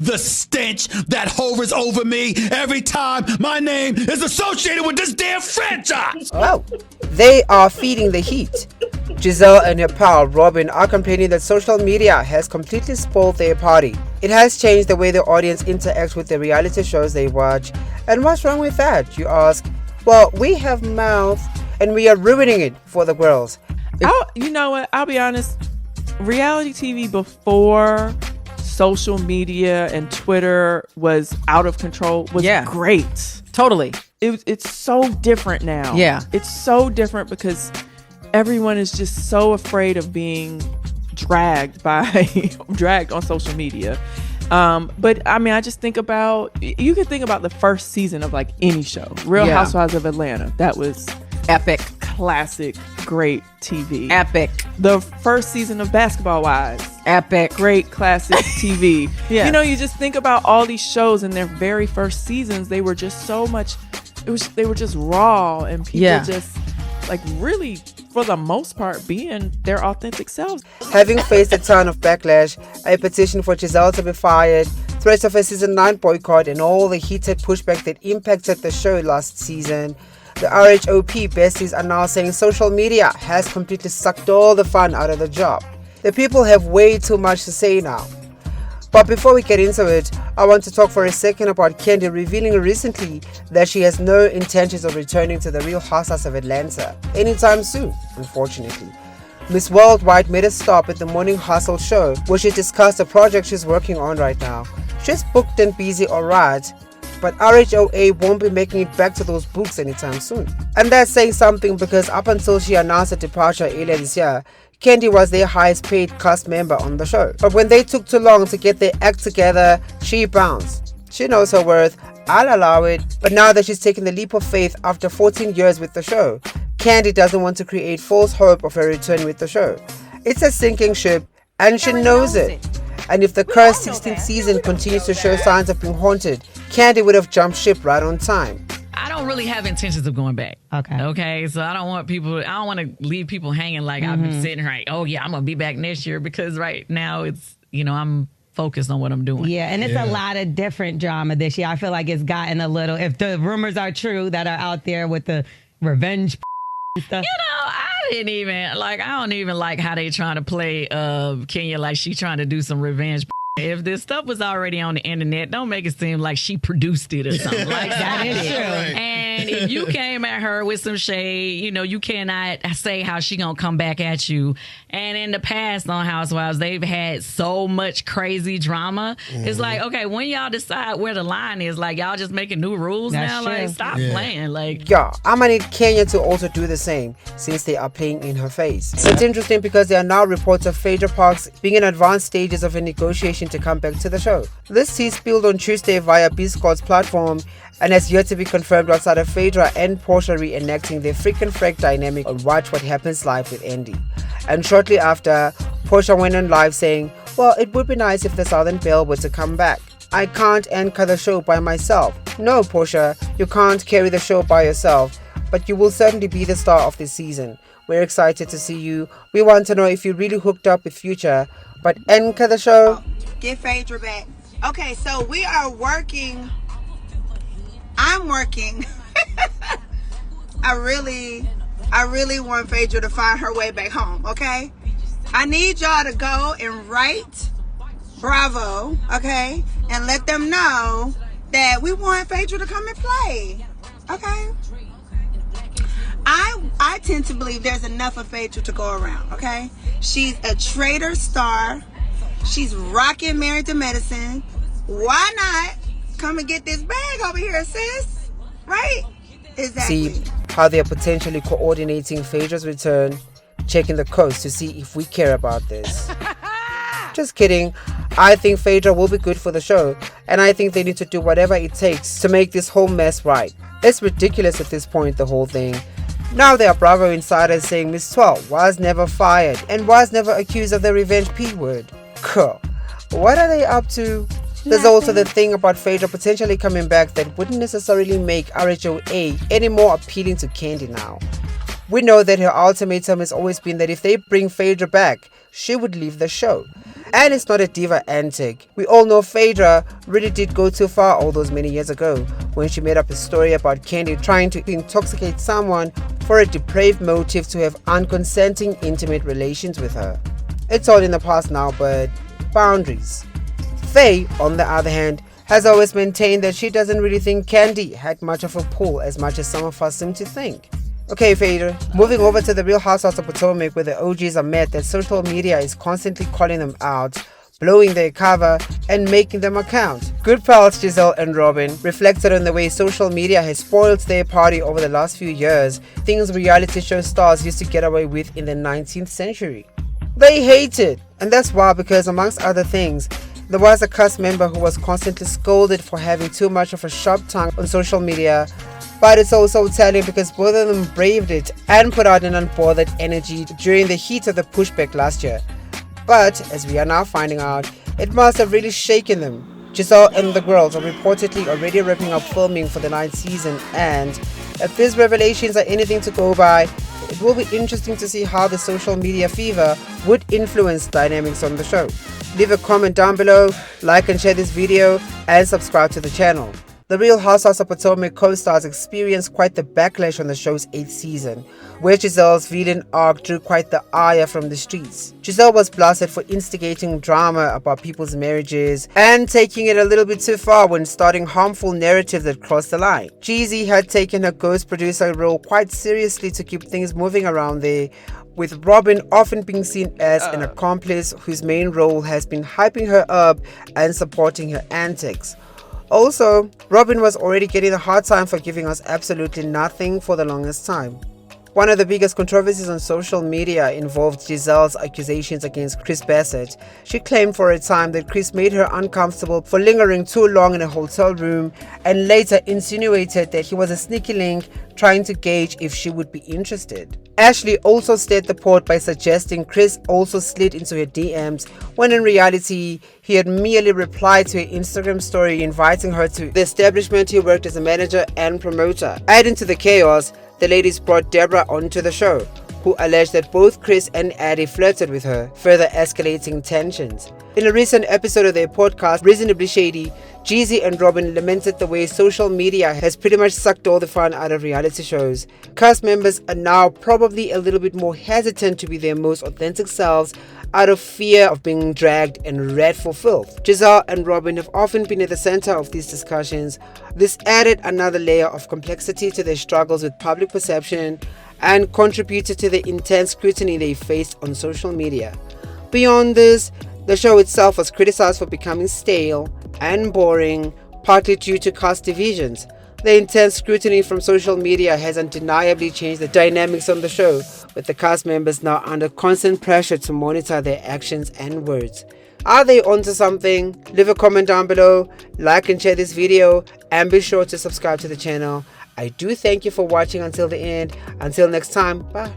the stench that hovers over me every time my name is associated with this damn franchise. Oh, they are feeding the heat. Gizelle and her pal Robyn are complaining that social media has completely spoiled their party. It has changed the way the audience interacts with the reality shows they watch. And what's wrong with that, you ask? Well, we have mouth and we are ruining it for the girls. You know what? I'll be honest. Reality TV before social media and Twitter was out of control was great. Totally. It's so different now. Yeah. It's so different because everyone is just so afraid of being dragged on social media. But I mean, I just think about, you can think about the first season of like any show. Real Housewives of Atlanta. That was epic. Classic, great TV. Epic. The first season of Basketball Wives. Epic. Great classic TV. Yeah. You know, you just think about all these shows in their very first seasons. They were just so much, they were just raw and people just like really, for the most part, being their authentic selves. Having faced a ton of backlash, a petition for Gizelle to be fired, threats of a season 9 boycott, and all the heated pushback that impacted the show last season, the RHOP besties are now saying social media has completely sucked all the fun out of the job. The people have way too much to say now. But before we get into it, I want to talk for a second about Kandi revealing recently that she has no intentions of returning to the Real Housewives of Atlanta anytime soon, unfortunately. Miss Worldwide made a stop at the Morning Hustle show where she discussed the project she's working on right now. She's booked and busy, alright, but RHOA won't be making it back to those books anytime soon. And that's saying something because up until she announced her departure earlier this year, Kandi was their highest paid cast member on the show. But when they took too long to get their act together, she bounced. She knows her worth, I'll allow it. But now that she's taken the leap of faith after 14 years with the show, Kandi doesn't want to create false hope of a return with the show. It's a sinking ship and she knows it. And if the cursed 16th season continues to show signs of being haunted, Kandi would have jumped ship right on time. I don't really have intentions of going back. Okay. So I don't want to leave people hanging like I've been sitting here like, oh yeah, I'm going to be back next year, because right now it's, I'm focused on what I'm doing. Yeah, and it's a lot of different drama this year. I feel like it's gotten a little, if the rumors are true that are out there with the revenge stuff. I don't even like how they trying to play Kenya like she trying to do some revenge. If this stuff was already on the internet, don't make it seem like she produced it or something like that. That is true. And if you came at her with some shade, you cannot say how she gonna come back at you. And in the past on Housewives, they've had so much crazy drama. It's like, okay, when y'all decide where the line is, like y'all just making new rules now? True. Like, stop playing. Like, Yeah, I'm gonna need Kenya to also do the same since they are playing in her face. It's interesting because there are now reports of Phaedra Parks being in advanced stages of a negotiation to come back to the show. This tea spilled on Tuesday via B Squad's platform and has yet to be confirmed outside of Phaedra and Portia reenacting their freaking frack dynamic on Watch What Happens Live with Andy. And shortly after, Portia went on live saying, well, it would be nice if the Southern Belle were to come back. I can't anchor the show by myself. No, Portia, you can't carry the show by yourself, but you will certainly be the star of this season. We're excited to see you. We want to know if you really hooked up with Future, but anchor the show. Get Phaedra back. Okay, so we are working. I'm working. I really want Phaedra to find her way back home, okay? I need y'all to go and write Bravo, okay? And let them know that we want Phaedra to come and play, okay? I tend to believe there's enough of Phaedra to go around, okay? She's a traitor star. She's rocking Married to Medicine. Why not come and get this bag over here, sis? Right? Exactly. See how they are potentially coordinating Phaedra's return, checking the coast to see if we care about this. Just kidding. I think Phaedra will be good for the show, and I think they need to do whatever it takes to make this whole mess right. It's ridiculous at this point, the whole thing. Now there are Bravo insiders saying Miss 12 was never fired and was never accused of the revenge P word. Cool. What are they up to? There's also the thing about Phaedra potentially coming back that wouldn't necessarily make RHOA any more appealing to Kandi now. We know that her ultimatum has always been that if they bring Phaedra back, she would leave the show. And it's not a diva antic. We all know Phaedra really did go too far all those many years ago when she made up a story about Kandi trying to intoxicate someone for a depraved motive to have unconsenting intimate relations with her. It's all in the past now, but boundaries. Faye, on the other hand, has always maintained that she doesn't really think Kandi had much of a pull as much as some of us seem to think. Okay, Phaedra, moving over to the Real Housewives of Potomac where the OGs are mad that social media is constantly calling them out, blowing their cover, and making them account. Good pals Gizelle and Robyn reflected on the way social media has spoiled their party over the last few years, things reality show stars used to get away with in the 19th century. They hate it, and that's why, because amongst other things, there was a cast member who was constantly scolded for having too much of a sharp tongue on social media, but it's also telling because both of them braved it and put out an unbothered energy during the heat of the pushback last year. But, as we are now finding out, it must have really shaken them. Gizelle and the girls are reportedly already wrapping up filming for the 9th season, and if these revelations are anything to go by, it will be interesting to see how the social media fever would influence dynamics on the show. Leave a comment down below, like and share this video, and subscribe to the channel. The Real Housewives of Potomac co-stars experienced quite the backlash on the show's 8th season, where Gizelle's villain arc drew quite the ire from the streets. Gizelle was blasted for instigating drama about people's marriages and taking it a little bit too far when starting harmful narratives that crossed the line. Jeezy had taken her ghost producer role quite seriously to keep things moving around there, with Robyn often being seen as an accomplice whose main role has been hyping her up and supporting her antics. Also, Robyn was already getting a hard time for giving us absolutely nothing for the longest time. One of the biggest controversies on social media involved Gizelle's accusations against Chris Bassett. She claimed for a time that Chris made her uncomfortable for lingering too long in a hotel room, and later insinuated that he was a sneaky link trying to gauge if she would be interested. Ashley also stirred the pot by suggesting Chris also slid into her DMs, when in reality he had merely replied to her Instagram story inviting her to the establishment he worked as a manager and promoter. Adding to the chaos, the ladies brought Deborah onto the show, who alleged that both Chris and Addie flirted with her, further escalating tensions. In a recent episode of their podcast, Reasonably Shady, Jeezy and Robyn lamented the way social media has pretty much sucked all the fun out of reality shows. Cast members are now probably a little bit more hesitant to be their most authentic selves out of fear of being dragged and read for filth. Gizelle and Robyn have often been at the center of these discussions. This added another layer of complexity to their struggles with public perception and contributed to the intense scrutiny they faced on social media. Beyond this, the show itself was criticized for becoming stale and boring, partly due to cast divisions. The intense scrutiny from social media has undeniably changed the dynamics on the show, with the cast members now under constant pressure to monitor their actions and words. Are they onto something? Leave a comment down below, like and share this video, and be sure to subscribe to the channel. I do thank you for watching until the end. Until next time, bye.